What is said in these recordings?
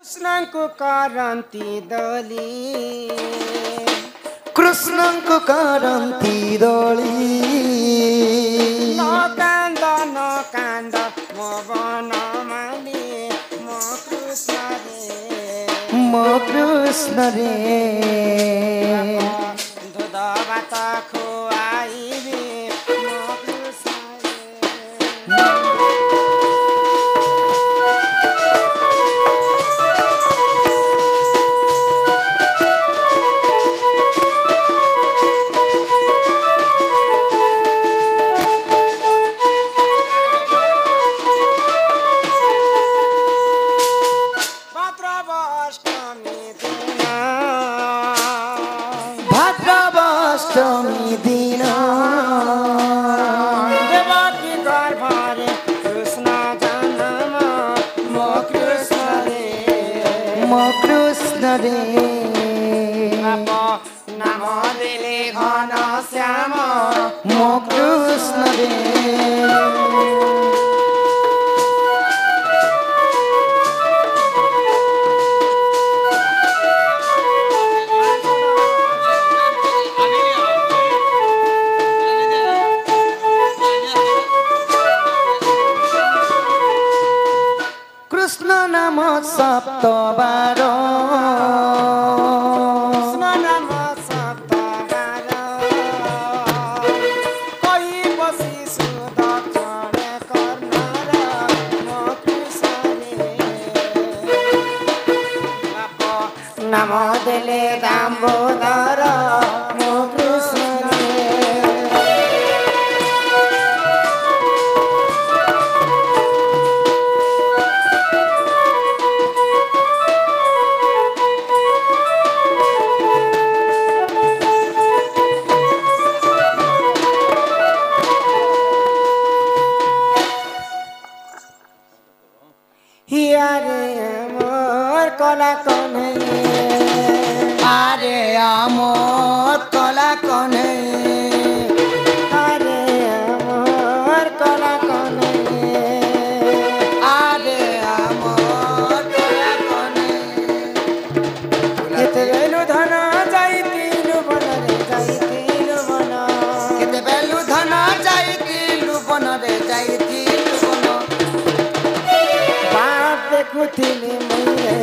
कृष्णको करन्ती दोली कृष्णको करन्ती दोली नकान्द नकान्द म बनमाली म कृष्ण रे दुध भात खुवाइबे म कृष्ण रे भाद्रवाष्टमी दिन देवकी गर्भरे कृष्ण जन्म म कृष्ण रे नाम दिले घन श्याम म कृष्ण रे कृष्ण नाम सप्तबार कृष्ण नाम सप्तबार कोही बसी सुदक्षिण कर्ण म कृष्ण रे नाम दिले दामोदर म कृष्ण हियारे मोर कला कन्हैया आरे आमोद कला कन्हैया अरे मोर कला कन्हैया आरे आमोद कला कन्हैया केते बेलु धन जाइतिलु बन रे जाइतिलु बन केते बेलु धन जाइतिलु बन रे जाइतिलु बन बाप देखुथिली मुइरे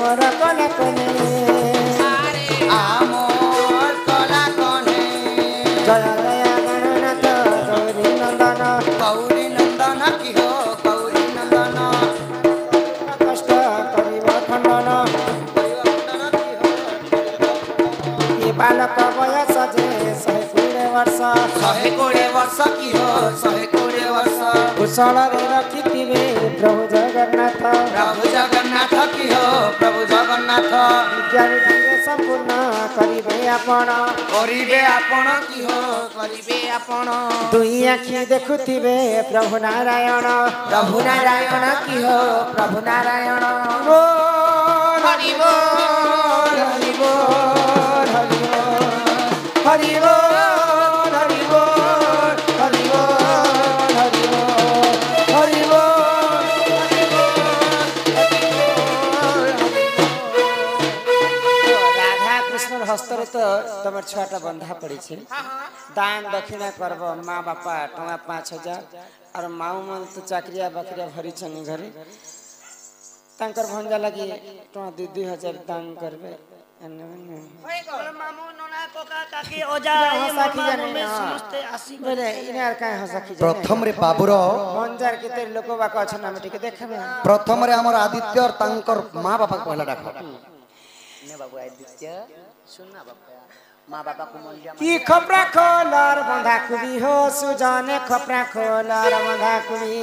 मोर कला कन्हैया आमोद कला कन्हैया जय जय गणनाथ गौरी नंदन गौरी नंदन की हो गौरी नंदन कष्ट करिब खण्डन ये बालक बयस जे 120 वर्ष 120 वर्ष की हो 120 वर्ष कुशल रे रखिथिबे प्रभु जगन्नाथ की हो प्रभु जगन्नाथ विद्या बुद्धि संपूर्ण करिबे आपण की हो करिबे आपण दुई आखि देखुथिबे प्रभु नारायण की हो प्रभु नारायण ओ हरि बोल हरि बोल हरि बोल हरि बोल हरि बोल हरि बोल हरि बोल हरि बोल राधा कृष्ण हस्ତରେ ତ ତମର ଛୁଆଟା ବନ୍ଧା ପଡ଼ିଛି ଦାନ ଦକ୍ଷିଣା କରବ ମା ବାପା ଟଙ୍କା 5000 और माऊ मन तो चाकरिया बकरिया भरिछनी घरे तांकर भंजा लगी टଙ୍କା 2000 दान करबे मामू नना कोका काकी ओजा हसाखी जाने समस्त आसी बोले इनार काय हसाखी जाने प्रथम रे बाबुर भंजार केते लोक बाक अछन हम टिके देखबे प्रथम रे हमर आदित्य और तांकर मां बापा को पहला डाक ने बाबू आदित्य सुनना बाबा मां बाबा को मन की खपरा खोलर बंधा कुबी हो सुजाने खपरा खोलर बंधा कुबी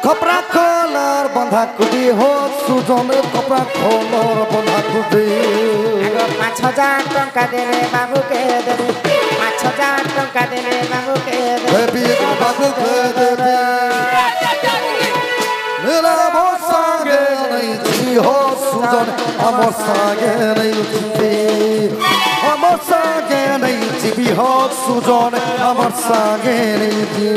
खपरा खोलर बंधा कुदी हो सुजन खपरा खोलर बंधा कुदी 5000 टंका देले बाबू के देबे 5000 टंका देले बाबू के देबी बाबू के देबी मेरा बहुत संगे नहीं जी हो सुजन हमर संगे नहीं जी हमर संगे नहीं जी हो सुजन हमर संगे नहीं जी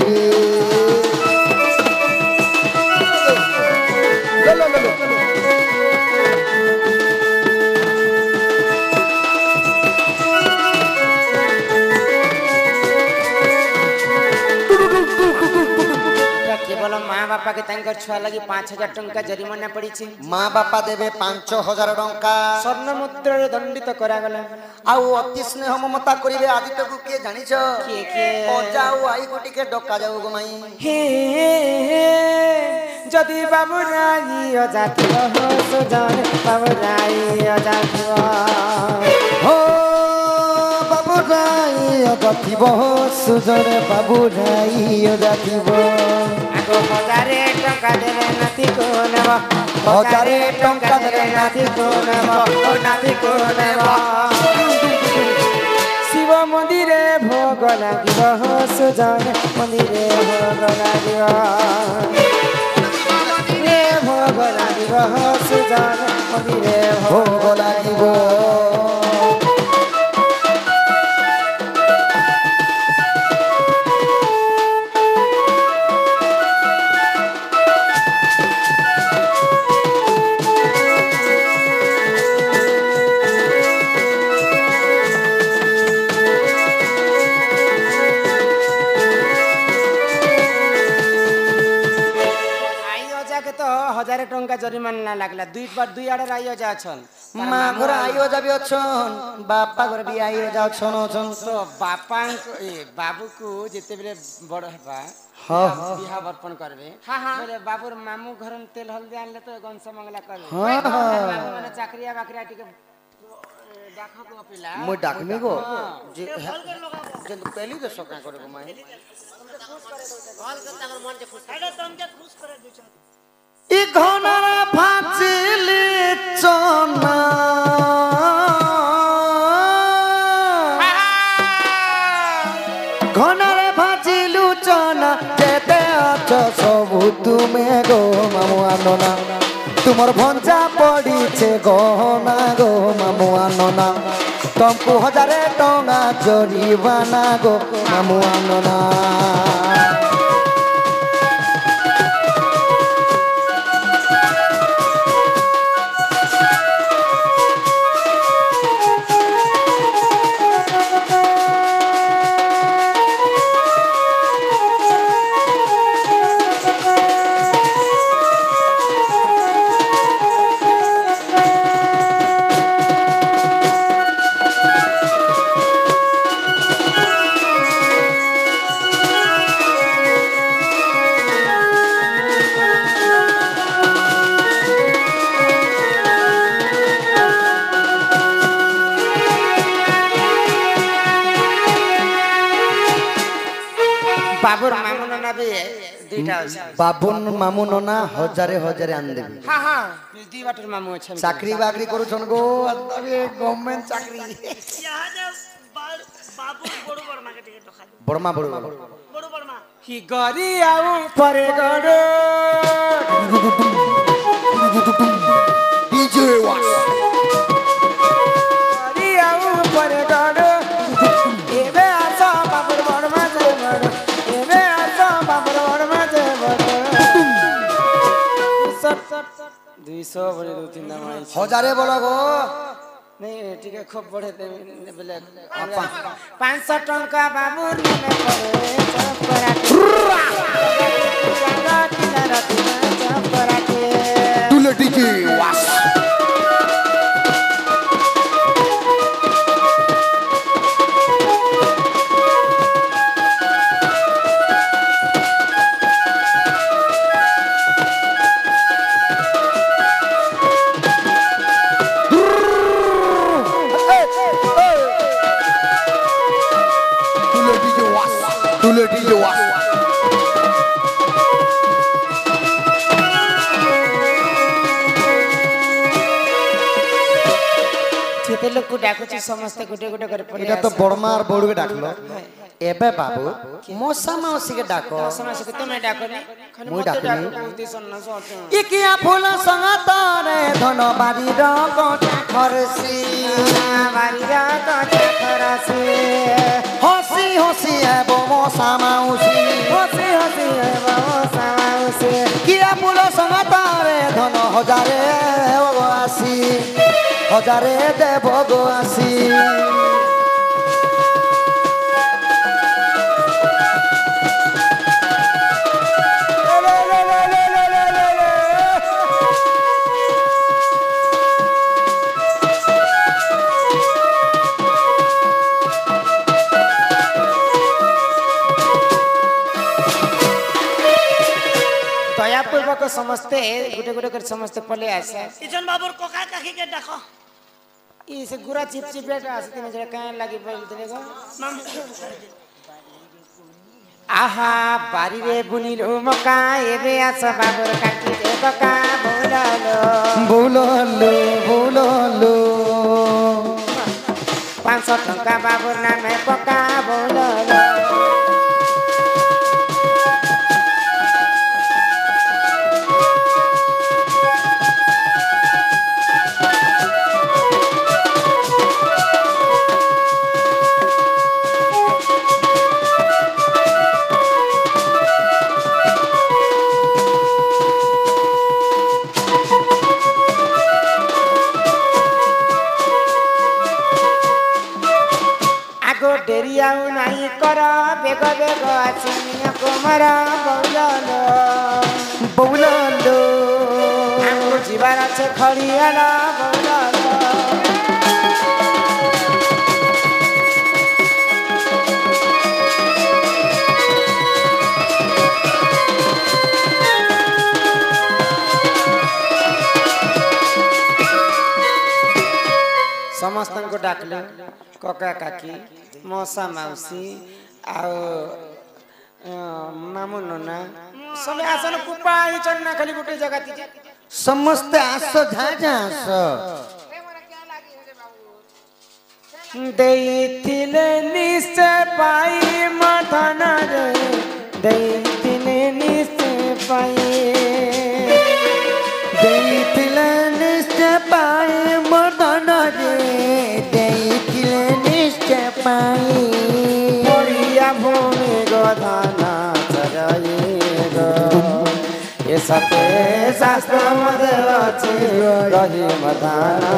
छुआ लगी 5,000 टंका जरिमाना पड़ी छी माँ बापा देवे 5,000 टंका स्वर्ण मुद्रा दंडित करा गला आउ अति स्नेह ममता करिवे आदित्य को किए जानिछ किए अजा आउ आई को टिके डका जाऊ गो माई हे जदि बाबू राई अजाति हो सुजन बाबू राई अजाति हो बाबू राई अजातिब सुजन बाबू राई अजातिब आगो 1,000 टंका देवे नाती को नेब 1,000 टंका देवे नाती को नेब नाती को नेब शिव मंदिरे भोग লাগিব सुजन मंदिरे भोग লাগিব भोग লাগিব सुजन मंदिरे भोग লাগিব तो 1,000 टंका जरिमाना लागला दुई आड़े आइयो जा छन माँ घर आइयो जाबी अछन बापा घर भी आइयो जा छन छन तो बापा बाबू को जेते बेले बड़ हेबा हां बिहा बर्पण करबे बोले बाबूर मामू घर में तेल हल्दी आनले तो गंस मंगला करबे हां मामू माने चाकरिया बाकरिया टिके डाखा को पिला मु डाकमी गो जे पहली तो सका करे गो माई इ घनरा फाचिली चना घनरे फाचिलु चना जेते अछ सबु तुमे गो मामू आनना तुमर भंजा पड़ी छे गहना गो मामू आनना तुमको 1,000 टंका जरिमाना गो मामू आनना बाबूर मामू नना भी दुईटा बाबुन मामू नना 1,000 आन देबी हां हां दी बाटर मामू छन चाकरी बाकरी करू छन गो अरे गवर्नमेंट चाकरी यहाँ जे बाबू बड़ो बड़मा के टिकट खा बड़मा बड़ो बड़मा ही गरी आउ परे गडो डीजे वास गरी आउ परे गडो एबे आसा बाबूर बड़मा जे बडो एबे आसा बाबूर बड़मा जे बडो 200 बड़े 2-3 दाम आई 1,000 बोलो गो नहीं टिके खूब बढ़े दे बोले 500 टंका बाबूर ने पड़े सब कराटे तुले डीजे वास तुले डीजे वास जेते लोग को डाकुची समस्त गुटे गुटे करे पड़े एटा तो बड़मा और बड़ू के डाकलो एबे बाबू मौसा मौसी के डाको समस्त को तुम्हें डाकने मुई डाकनी सन्ना सोते इकिया फूल संग तारे धन बारी र कोठा खरसी बारी रा कोठा खरसी हसी हसी एबो मौसा मौसी हसी हसी है बाबू साउसे किया फूल संग तारे धन 1,000 आसी 1,000 देबो गो आसी समस्ते गुटे गुटे कर समस्ते पले आसे इजन बाबूर कोका काकी के डाको ई से गुरा चिप चिप बेटा आसे तिने जरा कान लागी बोलते गो आहा बारी रे बुनिलो मका एबे आस बाबुर काकी दे बका बोलालो बोलालो 500 टंका बाबुर नामे पका बोलालो डेरियाऊ नहीं करो बेग बेग आसिनिया कुमारा बोलालो बोलालो हमको जीवन अच्छे खड़ियाला बोलालो समस्त को डाकले कका काकी मौसा मौसी आओ मामू नना सब आसन कुपा ही चन्ना खाली गुटे जगह ती समस्त आस झाझा आस देइतिले निश्चय पाई मथन रे देइतिले निश्चय पाई देइतिले निश्चय पाई मथन रे देइतिले निश्चय पाई मोरिया भूमि गोधाना चराई गो ये सते शास्त्र मध्य अछि रही मदाना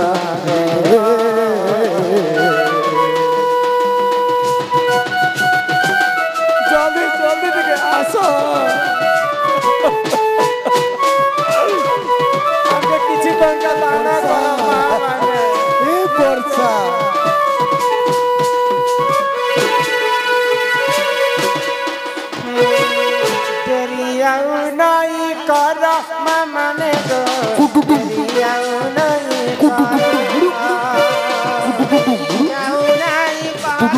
जल्दी जल्दी दिखे आसो आगे किछि टंका दाना माने ए वर्षा तेरियाऊ नहीं कर माने गो तेरियाऊ नहीं कर तेरियाऊ नहीं कर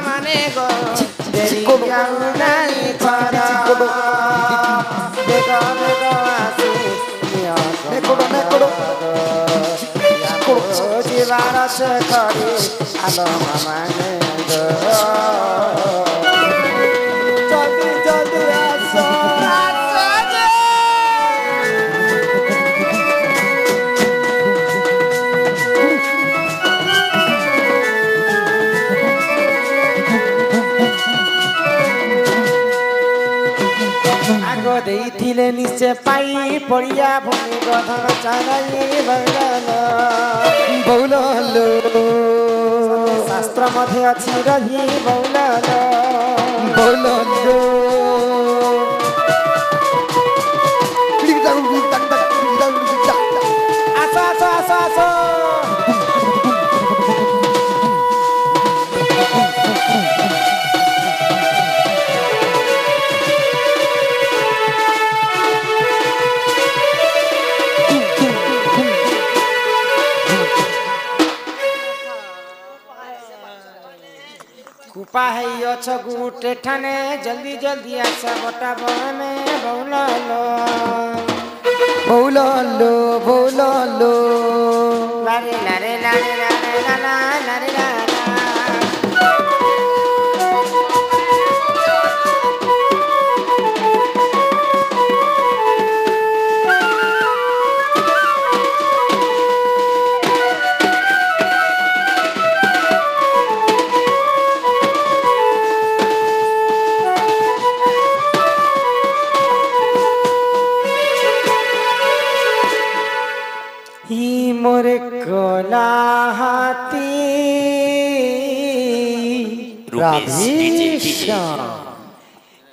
माने गो तेरियाऊ नहीं कर देखो देखो आसी जीवार से खड़ी आलो माने गो जल्दी जल्दी आसो आगो देइथिले निश्चय पाई पड़िया भूमि गधन चालाई बौलालो बोलालो शास्त्र मध्य अछि रही बौलालो बोलालो आसो आसो आसो आसो कुपा है यो छगुटे ठाने जल्दी जल्दी आसा बटा बने बौलालो बोलालो बोलालो लारे लारे लारे लारे लाला लारे लाला ही मोरे कोला हाथी राधेश्याम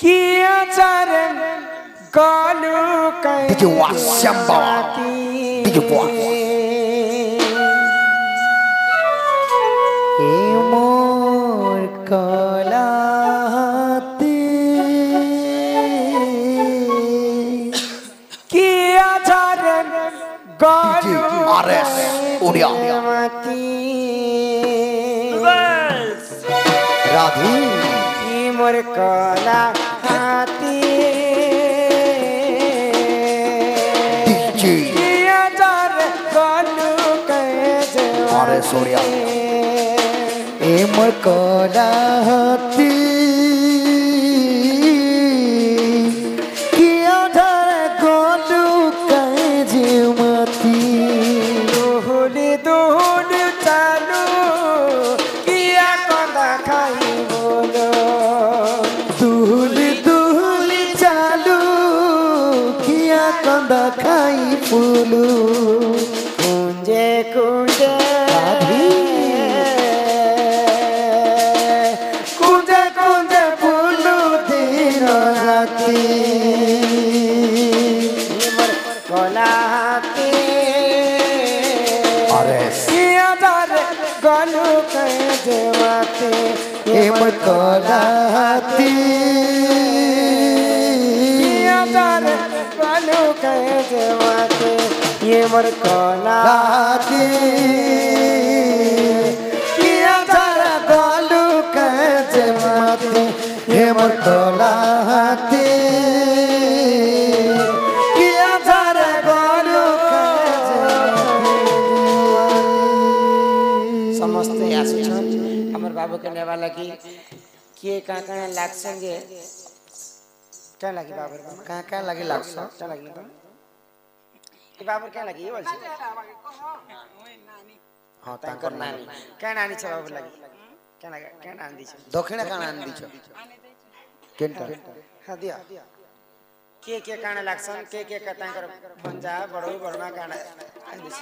किया चरण कालू कहीं Did you watch Shamba? Did you watch? ए मोर कलाती किया अरे उड़िया राधी की मोर कला हाथी जी किया जार गलू कैसे अरे सूर्या एम कलाती किया धर गोलू कैजमती दोहली दोहली चालू किया कंदा खाई बोलो दुहली दुहली चालू किया कंदा खाई फूलू कुंजे कुंजे कुंजे कुंजे फूलू दिन राती मोर कला हाथी अरे किया जार गलू कैसे माते एम कलाती किया जार गलू कैसे माते ये मोर कला राती किया तारा गोलू कैजमती एम कलाती किया तारा गोलू कैजमती समस्ते आसुछन् हमर बाबू के नेवाला की के काका लाग संगे क्या लगी बाबर काका लागि लाग्छ क्या लगी के बाबर क्या लगी बोल्छ हाँ तांकर नानी क्या नानी छ बाबू लगी क्या नानी छ दक्षिण काना आन्दी छ केन्टा हाँ दिया के काना लाग्छन् के का तांकर भंजा बडौ बडमा काना आन्दी छ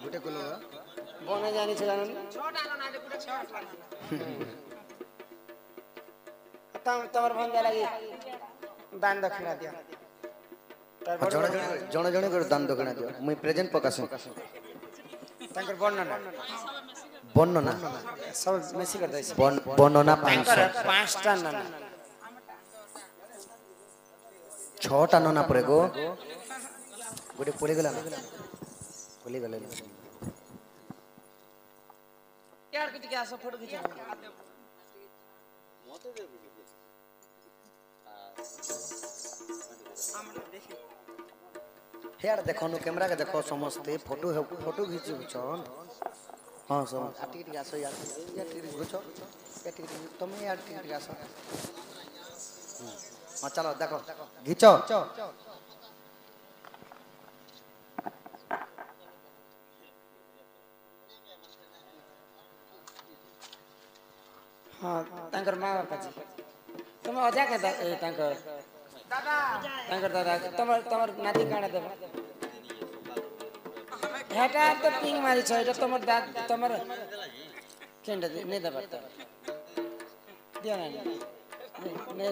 गुटे कोलो बने जानी छ जानु तमर भंजा लगी दान दक्षिणा दिया जणे जणे कर दान दक्षिणा दियो मुई प्रेजेंट पकासु तांकर वर्णना वर्णना सब मेसी गर्दै छ वर्णना तांकर 500 पाँचटा नना 6टा नना परेको गुटे पुली गला पुली गले यार किती क्या सब फोटो खिचा हेयार देखो नु कैमरा के देखो समस्ते फोटो खींचु छन हां सब आटी टिक आसो यार टिक घुचो टिक तुम यार टिक आसो हां चलो देखो घिचो हाँ तांकर माँ बापा जी तुम अजा के तांकर दादा तमर नाती काना देब हेटा तो पिंग मारी छ एटा तमर तमर केंड ने देब त दिया ना ने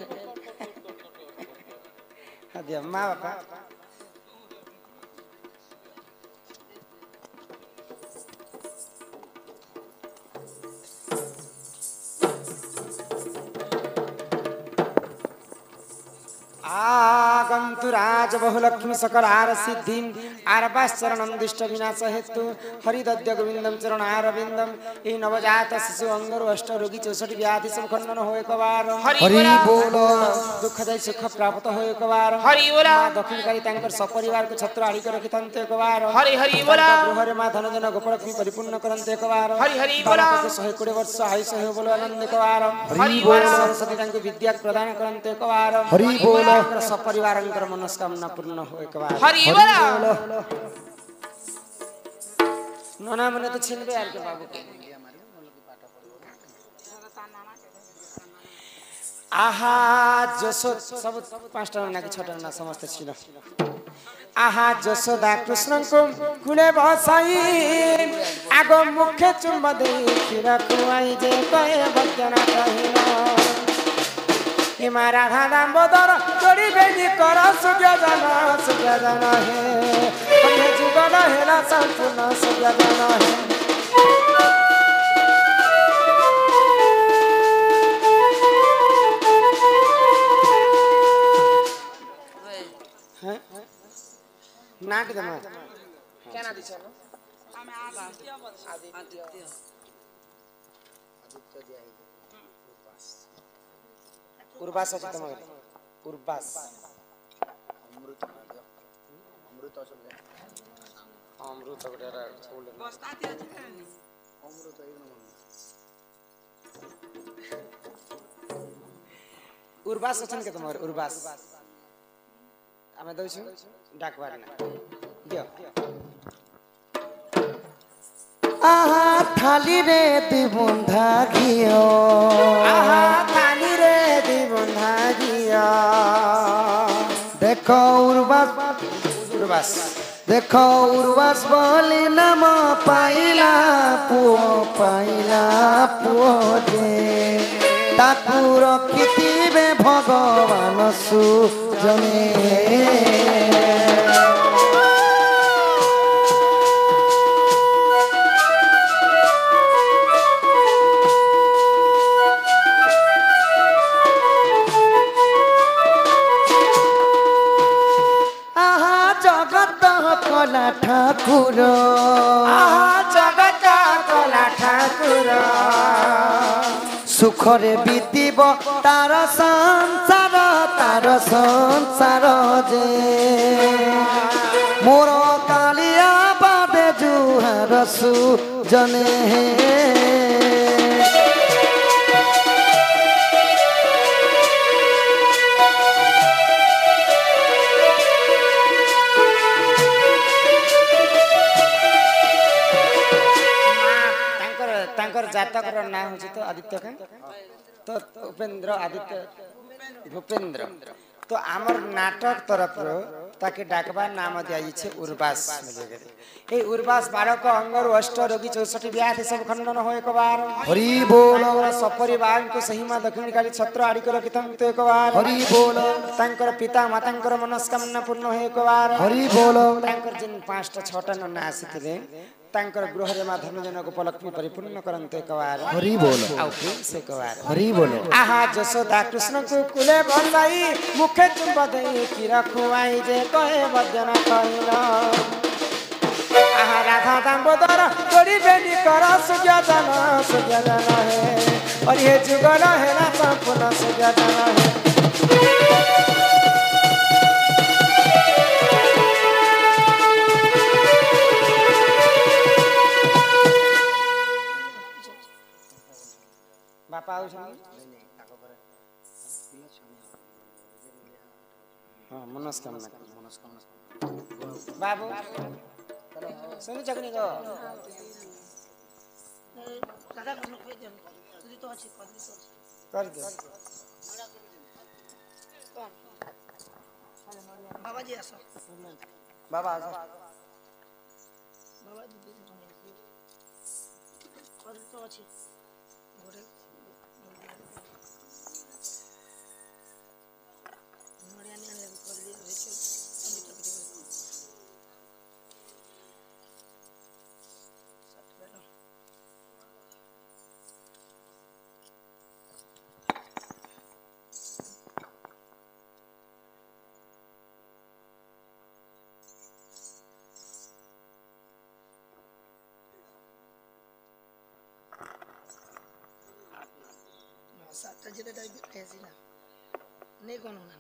हाँ दिया माँ बापा आगन्तु राज बहुलक्ष्मी सकल आर सिद्धिम आरपाश्चरणं दुष्ट विनाश हेतु हरिदद्य गोविंदम चरण आरविंदम ए नवजात शिशु अंगर अष्ट रोगी 64 व्याधि सब खंडन हो एक बार हरि बोलो दुखदायी सुख प्राप्त हो एक बार हरि बोला मां दक्षिणकारी तांकर सपरिवार को छत्र आड़ी कर रखितंत एक बार हरि हरि बोला गृहरे मां धन जन गोपलक्ष्मी परिपूर्ण करंत एक बार हरि हरि बोला 120 वर्ष आयुष हो बोलो आनंद एक बार हरि बोला सरस्वती तांको विद्या प्रदान करंत एक बार हरि बोलो सपरिवारंकर मनस्कामना पूर्ण हो एक बार हरि बोला नोना मने तो छिनबे यार के बाबू के आहा जसो सब 5टा नना के 6टा नना समस्त छिन आहा जसोदा कृष्ण को कुले बसाई आगो मुख्य चुम्ब दे खिरा खुआई जे कहे भक्तना कहिनो हिमारा धाम बदर जोड़ी बेनी कर सूर्य जन हे अन्य जुगल हेला संपूर्ण सूर्य जन हे हैं नाट दम क्या ना दिस उर्वास अछि तम उर्वास अमृत अमृत असले अमृत वगैरह फूल अमृत एक नंबर उर्वास अछन के तमर उर्वास आमे दउछु डाकबार ना दियो आहा थाली रे दी बंधा घियो आहा थाली रे दी बंधा घियो देखो उर्वास उर्वास देखो उर्वास बोली नाम पाइला पुओ जे ताकू रखिथिबे भगवान सुजने कला ठाकुर आहा जगत कला ठाकुर सुखरे बीतिब तार संसार जे मोर कालिया बादे जुहार सुजने तांकर जातक ना होची तो आदित्य का तो उपेंद्र आदित्य भूपेंद्र तो आमर नाटक तरफ ताके डाकबा नाम दिया छे उर्वास ए उर्वास 12 को अंगर अष्ट रोगी 64 व्याधि सब खंडन हो एक बार हरि बोल सपरिवार को सही मा दक्षिण काली छत्र आड़ी को रखितम तो एक बार हरि बोल तांकर पिता मातांकर मनस्कामना पूर्ण हो एक बार हरि बोल तांकर जिन 5टा 6टा नना आसीथिले तांकर गृह रे मा धर्मजनक उपलक्ष्मी परिपूर्ण करंते एक बार हरि बोल आउ फिर से एक बार हरि बोल आहा जसोदा कृष्ण को कुले भलाई मुखे चुंब दई की रखुआई जे कहे वदन कहिला आहा राधा दामोदर तोरी बेनी कर सुज्ञान है और ये जुगल है ना संपूर्ण सुज्ञान है बापा आउ हाँ मनस्कामना बाबू सुनी चकनी को कर दे बाबा जी आसो बाबा आजा बाबा जी कर तो अछि गोरे नोड़िया ने ले कर दिए रेचो सातटा जेते टाइप ऐसी ना नहीं कौन होना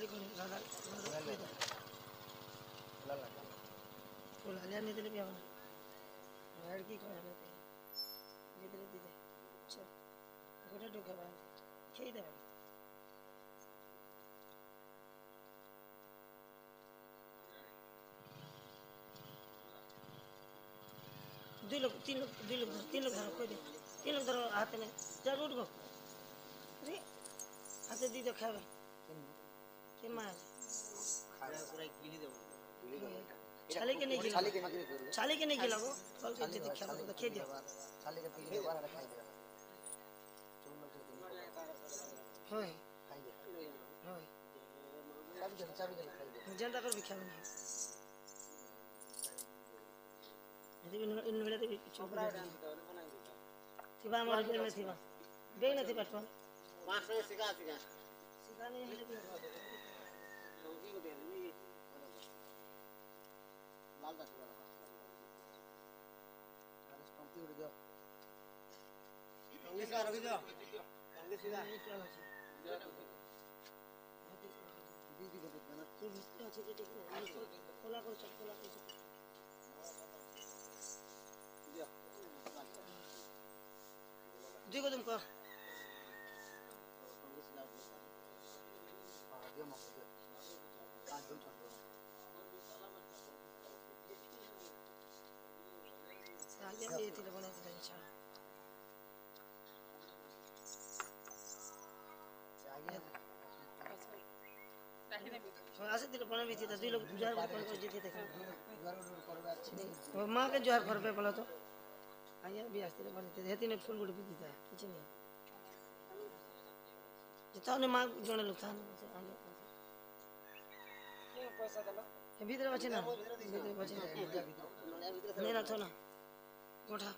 लेकिन दादा फुल आलिया नहीं दिले पिया ना यार की करे लेते ये दिले दीदे चल गोटा ढोके बा खेई दे तीन लोग धरो कोई दे 3 लोग धरो हाथ में जा उठ गो अरे हाथ दी तो खावे के मार खाना पूरा गिली दे छाले के नहीं खिला वो फल के दे खा तो खे दिया छाले के पी बार खाई दे होय खाई दे होय चाबी खाई दे जनता कर भी खावे इन बेले तो छोकरा थिबा हमर बेल में थिबा बे न थिबा तो मास्टर सिखा नहीं है लेकिन रोगी को दे दी लाल दा आज पंक्ति उड़ गया कंगे सा रवि जो कंगे सीधा दीदी को देखना तो अच्छे से खोला कर चल खोला कर देखो तुमको ये थी लोगों ने अच्छा ऐसे दिल बना भी थी तो दिल गुजार कर जीते थे और माँ के जोहर कर पे बोला तो आया भी आस्ते बने थे हेती ने फूल गुड़ भी दीता है कुछ नहीं जितना ने माँ जोड़े लोग था क्यों पैसा दला भीतर बचे ना भीतर बचे नहीं ना तो ना गोठा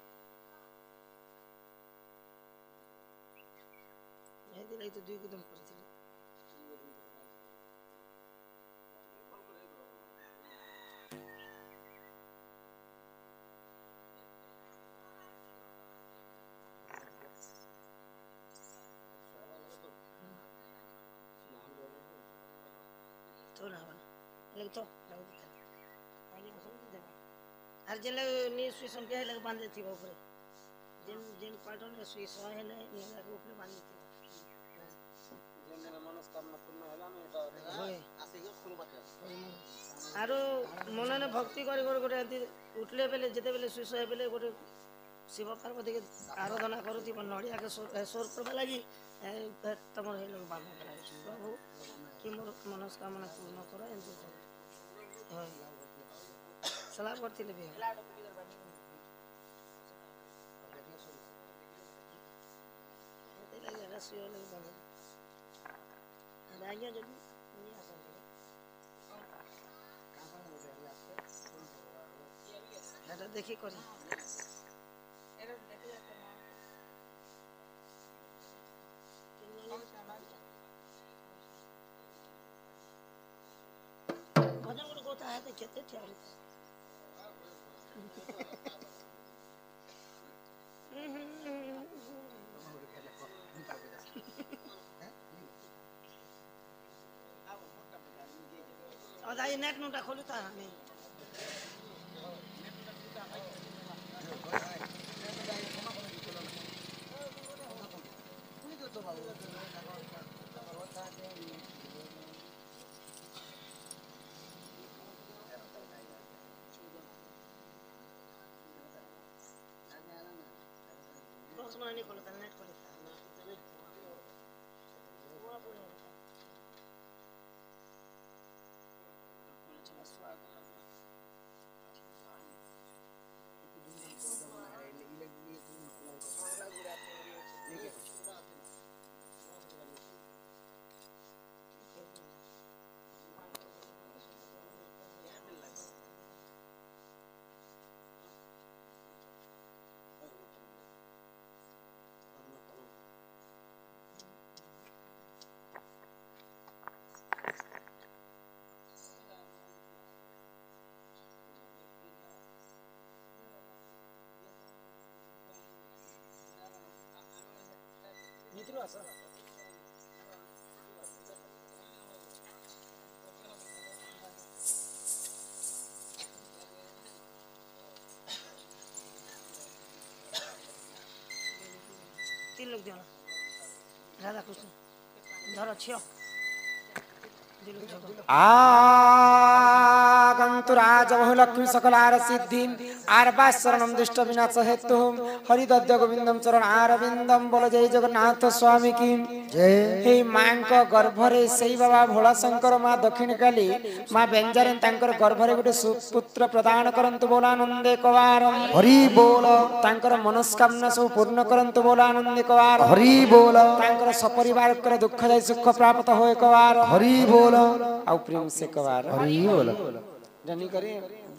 हेती लाई तो दुई कदम पड़ी थी लग तो आगे मौसम दे हर जले नी सुई सम के लग बांध देती ऊपर जिन जिन पाटन ने सुई सो है नहीं लग ऊपर बांध देती जिन ने मनस्कामना पूर्ण होला न एटा होय आसी फुल बात आरो मन ने भक्ति करी गोटे उठले बेले जेते बेले सुई सो बेले गोटे शिव पार्वती के आराधना करूती नड़िया के सोर करबा लगी तमर हे लोग बांध प्रभु कि मोर मनस्कामना पूर्ण करो एंतो सलाह करती ले भी लगे रसियो लगे बने आगे जो नहीं आ सकते এটা দেখি করি भजन को गोता है तो कहते थे और आई नेट नोटा खोलता हमें नहीं खोलता नेट खोलता मित्रों आसा तीन लोग देना राधा कृष्ण धरो छियो आगंतुराज बहुलक्ष्मी सकलार सिद्धि आरबाशरणम दुष्ट विनाश हेतु हरिदद्य गोविंदम चरण आरविंदम बोल जय जगन्नाथ स्वामी की जय। हे मां को गर्भरे सेई बाबा भोला शंकर मां दक्षिण काली मां बेंजारे तांकर गर्भरे गोटे सुपुत्र प्रदान करंतु बोलानंदे कवार हरि बोल तांकर मनस्कामना सब पूर्ण करंतु बोलानंदे कवार हरि बोल तांकर सपरिवार कर दुख जाय सुख प्राप्त होय कवार हरि बोल आउ प्रेम से कवार हरि बोल जानी करे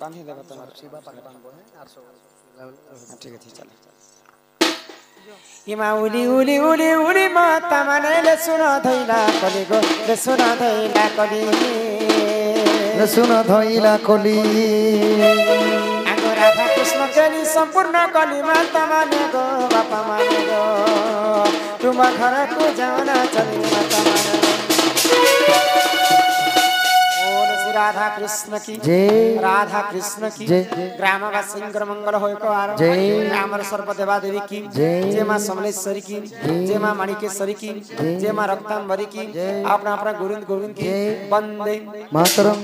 बांधी देबो तुम्हारे शिवा पाके बांधबो है 800 ठीक है चलो इमा उली उली उली उली माता मानेले सुना धैला कली गो ले सुना धैला कली सुन धैला कली आगो राधा कृष्ण केली संपूर्ण कली माता माने गो बापा माने गो तुम घर को जाना चली माता माने बोल श्री राधा कृष्ण की जय राधा कृष्ण की जय ग्रामवासी मंगल होय को आरो जय ग्रामर सर्व देवा देवी की जय जय मां समलेश्वरी की जय मां माणिकेश्वरी की जय मां रक्तांबरी की अपना अपना गोविंद गोविंद की वंदे मातरम